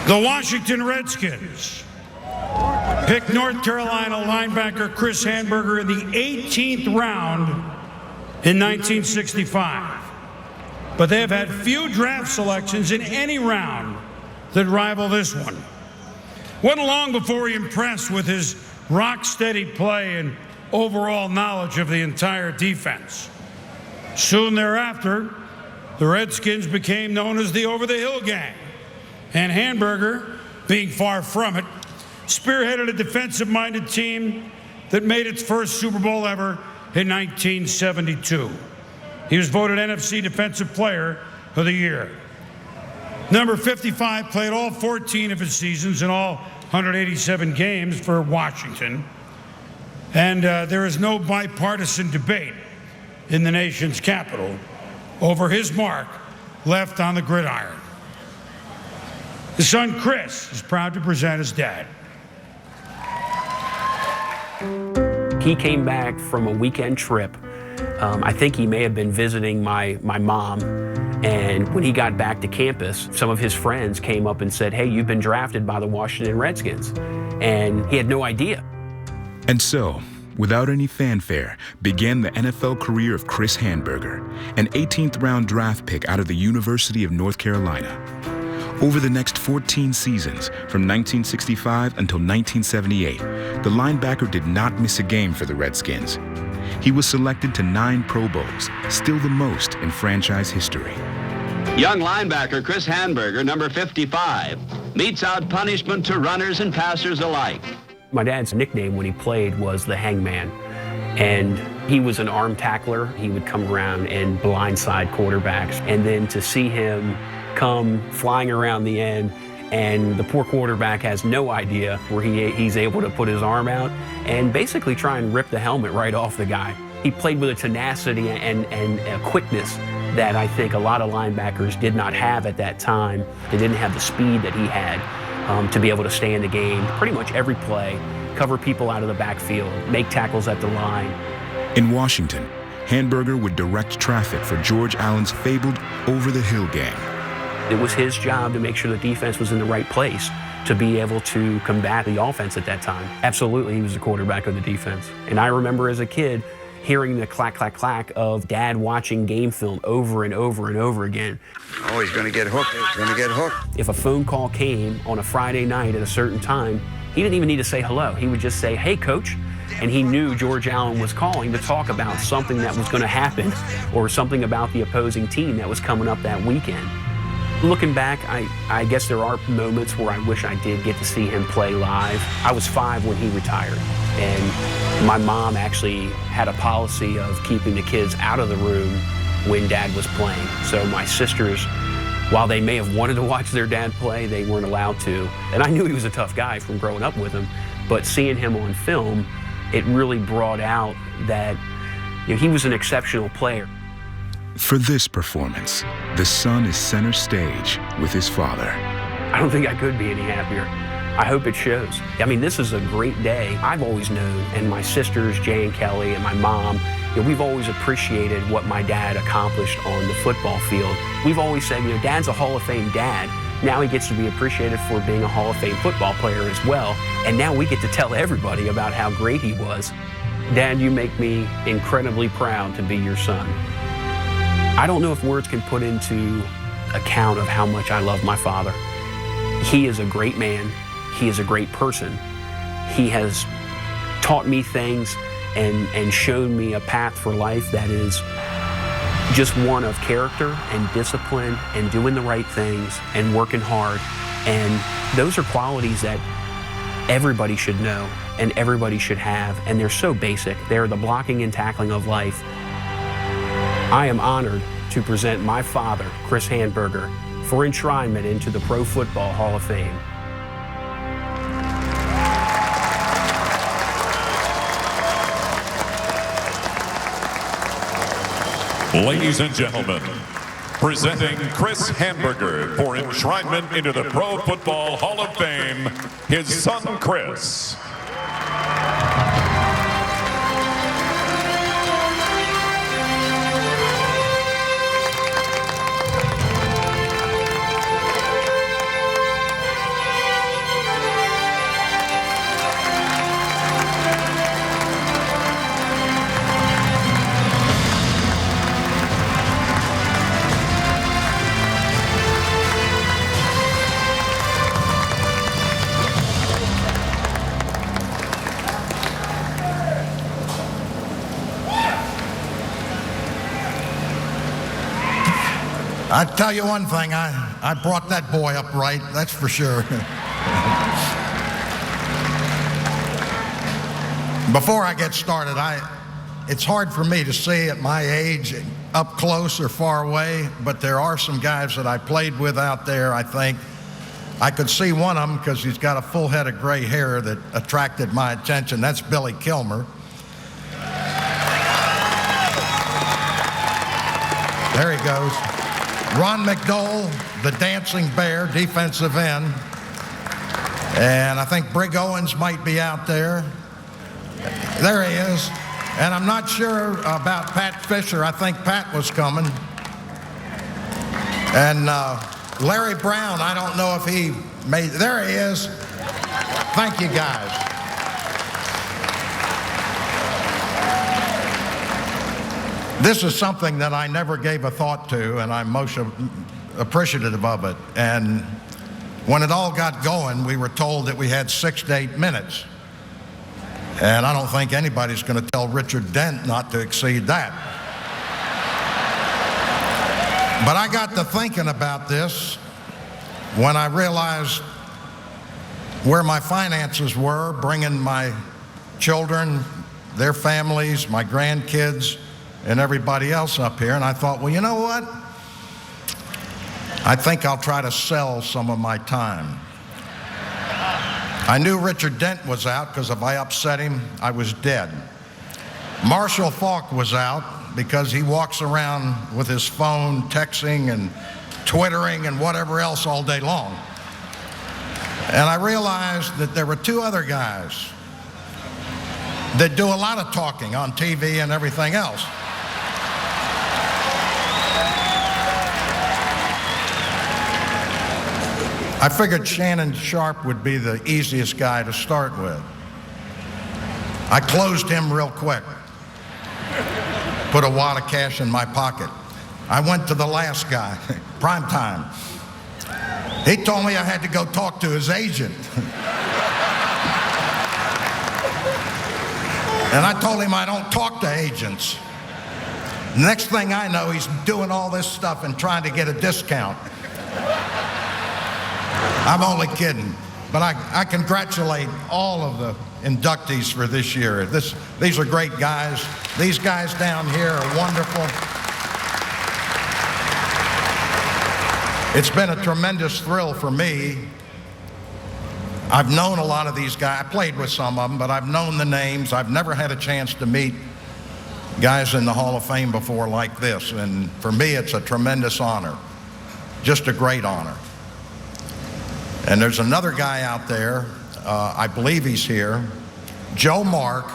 The Washington Redskins picked North Carolina linebacker Chris Hanburger in the 18th round in 1965. But they have had few draft selections in any round that rival this one. Wasn't long before he impressed with his rock-steady play and overall knowledge of the entire defense. Soon thereafter, the Redskins became known as the Over-the-Hill Gang, and Hanburger, being far from it, spearheaded a defensive-minded team that made its first Super Bowl ever in 1972. He was voted NFC Defensive Player of the Year. Number 55 played all 14 of his seasons in all 187 games for Washington. And there is no bipartisan debate in the nation's capital over his mark left on the gridiron. His son, Chris, is proud to present his dad. He came back from a weekend trip. I think he may have been visiting my mom. And when he got back to campus, some of his friends came up and said, "Hey, you've been drafted by the Washington Redskins." And he had no idea. And so, without any fanfare, began the NFL career of Chris Hanburger, an 18th round draft pick out of the University of North Carolina. Over the next 14 seasons, from 1965 until 1978, the linebacker did not miss a game for the Redskins. He was selected to 9 Pro Bowls, still the most in franchise history. Young linebacker Chris Hanburger, number 55, metes out punishment to runners and passers alike. My dad's nickname when he played was the Hangman, and he was an arm tackler. He would come around and blindside quarterbacks, and then to see him come flying around the end, and the poor quarterback has no idea where he's able to put his arm out and basically try and rip the helmet right off the guy. He played with a tenacity and a quickness that I think a lot of linebackers did not have at that time. They didn't have the speed that he had to be able to stay in the game pretty much every play, cover people out of the backfield, make tackles at the line. In Washington, Hanburger would direct traffic for George Allen's fabled Over-the-Hill Gang. It was his job to make sure the defense was in the right place to be able to combat the offense at that time. Absolutely, he was the quarterback of the defense. And I remember as a kid hearing the clack, clack, clack of Dad watching game film over and over and over again. Oh, he's going to get hooked. He's going to get hooked. If a phone call came on a Friday night at a certain time, he didn't even need to say hello. He would just say, "Hey, Coach." And he knew George Allen was calling to talk about something that was going to happen or something about the opposing team that was coming up that weekend. Looking back, I guess there are moments where I wish I did get to see him play live. I was 5 when he retired, and my mom actually had a policy of keeping the kids out of the room when Dad was playing. So my sisters, while they may have wanted to watch their dad play, they weren't allowed to. And I knew he was a tough guy from growing up with him, but seeing him on film, it really brought out that he was an exceptional player. For this performance, the son is center stage with his father. I don't think I could be any happier. I hope it shows. I mean, this is a great day. I've always known, and my sisters, Jay and Kelly, and my mom, we've always appreciated what my dad accomplished on the football field. We've always said, Dad's a Hall of Fame dad. Now he gets to be appreciated for being a Hall of Fame football player as well. And now we get to tell everybody about how great he was. Dad, you make me incredibly proud to be your son. I don't know if words can put into account of how much I love my father. He is a great man. He is a great person. He has taught me things and shown me a path for life that is just one of character and discipline and doing the right things and working hard. And those are qualities that everybody should know and everybody should have, and they're so basic. They're the blocking and tackling of life. I am honored to present my father, Chris Hanburger, for enshrinement into the Pro Football Hall of Fame. Ladies and gentlemen, presenting Chris Hanburger for enshrinement into the Pro Football Hall of Fame, his son Chris. I tell you one thing, I brought that boy up right, that's for sure. Before I get started, it's hard for me to see at my age up close or far away, but there are some guys that I played with out there. I think I could see one of them because he's got a full head of gray hair that attracted my attention. That's Billy Kilmer. There he goes. Ron McDowell, the Dancing Bear, defensive end. And I think Brig Owens might be out there. There he is. And I'm not sure about Pat Fisher. I think Pat was coming. And Larry Brown, I don't know if he made, there he is. Thank you, guys. This is something that I never gave a thought to, and I'm most appreciative of it. And when it all got going, we were told that we had 6 to 8 minutes. And I don't think anybody's going to tell Richard Dent not to exceed that. But I got to thinking about this when I realized where my finances were, bringing my children, their families, my grandkids, and everybody else up here. And I thought, well, you know what? I think I'll try to sell some of my time. I knew Richard Dent was out because if I upset him, I was dead. Marshall Faulk was out because he walks around with his phone texting and twittering and whatever else all day long. And I realized that there were 2 other guys that do a lot of talking on TV and everything else. I figured Shannon Sharpe would be the easiest guy to start with. I closed him real quick. Put a wad of cash in my pocket. I went to the last guy, Prime Time. He told me I had to go talk to his agent. And I told him I don't talk to agents. Next thing I know, he's doing all this stuff and trying to get a discount. I'm only kidding, but I congratulate all of the inductees for this year. These are great guys. These guys down here are wonderful. It's been a tremendous thrill for me. I've known a lot of these guys. I played with some of them, but I've known the names. I've never had a chance to meet guys in the Hall of Fame before like this, and for me, it's a tremendous honor. Just a great honor. And there's another guy out there, I believe he's here, Joe Mark.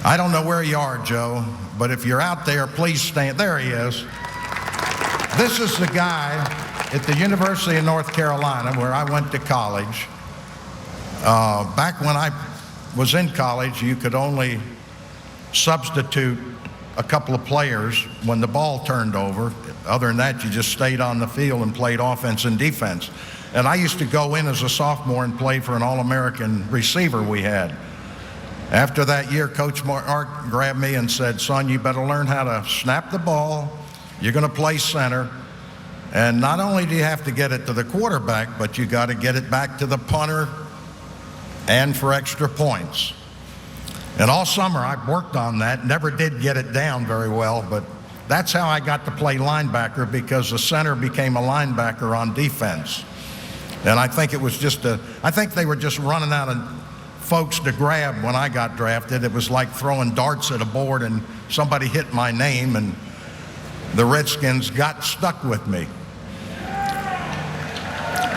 I don't know where you are, Joe, but if you're out there, please stand. There he is. This is the guy at the University of North Carolina where I went to college. Back when I was in college, you could only substitute a couple of players when the ball turned over. Other than that, you just stayed on the field and played offense and defense. And I used to go in as a sophomore and play for an All-American receiver we had. After that year, Coach Mark grabbed me and said, son, you better learn how to snap the ball. You're going to play center. And not only do you have to get it to the quarterback, but you got to get it back to the punter and for extra points. And all summer I worked on that, never did get it down very well, but that's how I got to play linebacker, because the center became a linebacker on defense. And I think it was I think they were just running out of folks to grab when I got drafted. It was like throwing darts at a board and somebody hit my name and the Redskins got stuck with me.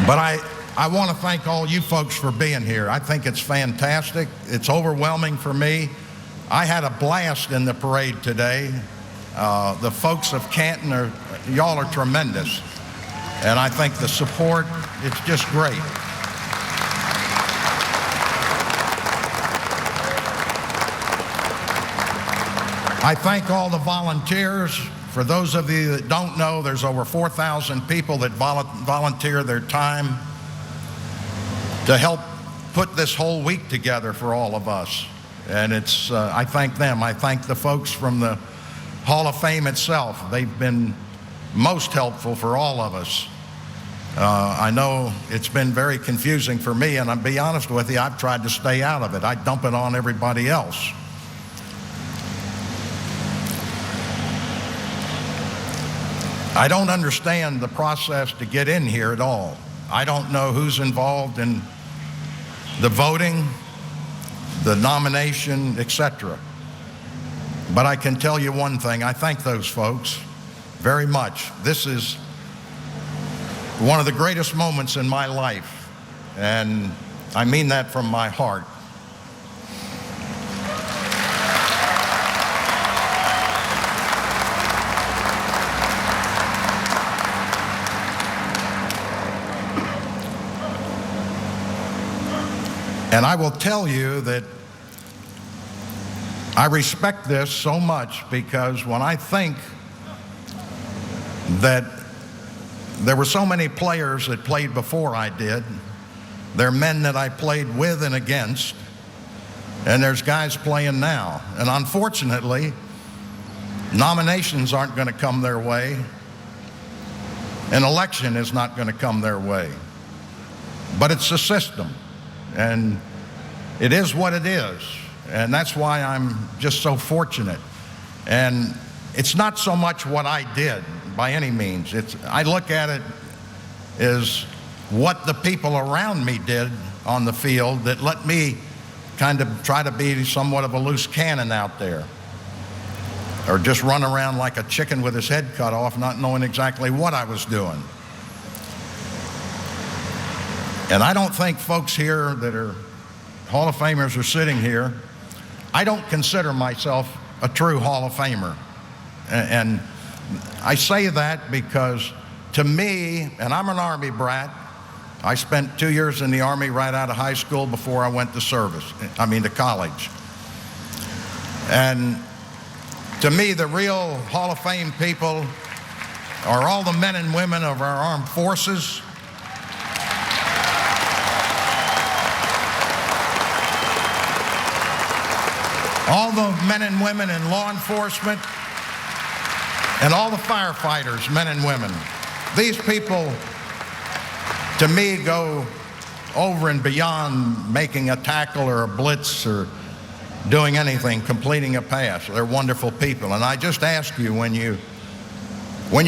But I want to thank all you folks for being here. I think it's fantastic. It's overwhelming for me. I had a blast in the parade today. The folks of Canton y'all are tremendous. And I think the support, it's just great. I thank all the volunteers. For those of you that don't know, there's over 4,000 people that volunteer their time to help put this whole week together for all of us. And I thank them. I thank the folks from the Hall of Fame itself. They've been most helpful for all of us. I know it's been very confusing for me, and I'll be honest with you, I've tried to stay out of it. I dump it on everybody else. I don't understand the process to get in here at all. I don't know who's involved in the voting, the nomination, etc. But I can tell you one thing, I thank those folks very much. This is one of the greatest moments in my life, and I mean that from my heart. And I will tell you that I respect this so much, because when I think that there were so many players that played before I did, there are men that I played with and against, and there's guys playing now. And unfortunately, nominations aren't going to come their way. An election is not going to come their way. But it's a system. And it is what it is. And that's why I'm just so fortunate. And it's not so much what I did by any means. I look at it as what the people around me did on the field that let me kind of try to be somewhat of a loose cannon out there, or just run around like a chicken with his head cut off, not knowing exactly what I was doing. And I don't think folks here that are Hall of Famers are sitting here. I don't consider myself a true Hall of Famer. And I say that because to me, and I'm an Army brat, I spent 2 years in the Army right out of high school before I went to to college. And to me, the real Hall of Fame people are all the men and women of our armed forces, all the men and women in law enforcement, and all the firefighters, men and women. These people, to me, go over and beyond making a tackle or a blitz or doing anything, completing a pass. They're wonderful people. And I just ask you, when you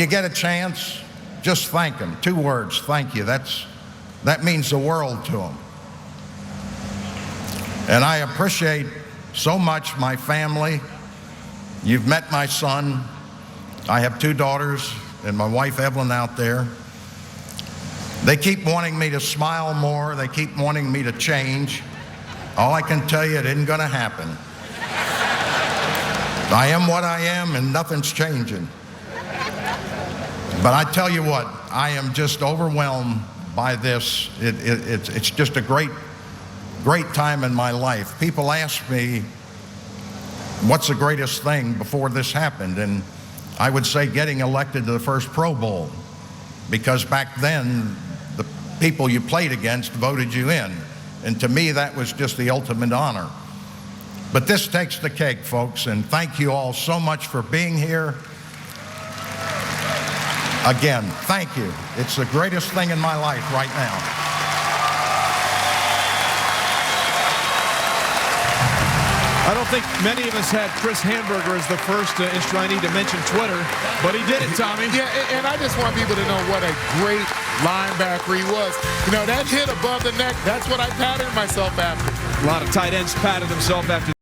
get a chance, just thank them. 2 words, thank you. That means the world to them. And I appreciate so much my family. You've met my son. I have 2 daughters and my wife Evelyn out there. They keep wanting me to smile more. They keep wanting me to change. All I can tell you, it isn't going to happen. I am what I am, and nothing's changing. But I tell you what, I am just overwhelmed by this. It's just a great time in my life. People ask me, what's the greatest thing before this happened? And I would say getting elected to the first Pro Bowl, because back then, the people you played against voted you in. And to me, that was just the ultimate honor. But this takes the cake, folks, and thank you all so much for being here. Again, thank you. It's the greatest thing in my life right now. I don't think many of us had Chris Hamburger as the first enshrinee to mention Twitter, but he did it, Tommy. Yeah, and I just want people to know what a great linebacker he was. You know, that hit above the neck, that's what I patterned myself after. A lot of tight ends patted themselves after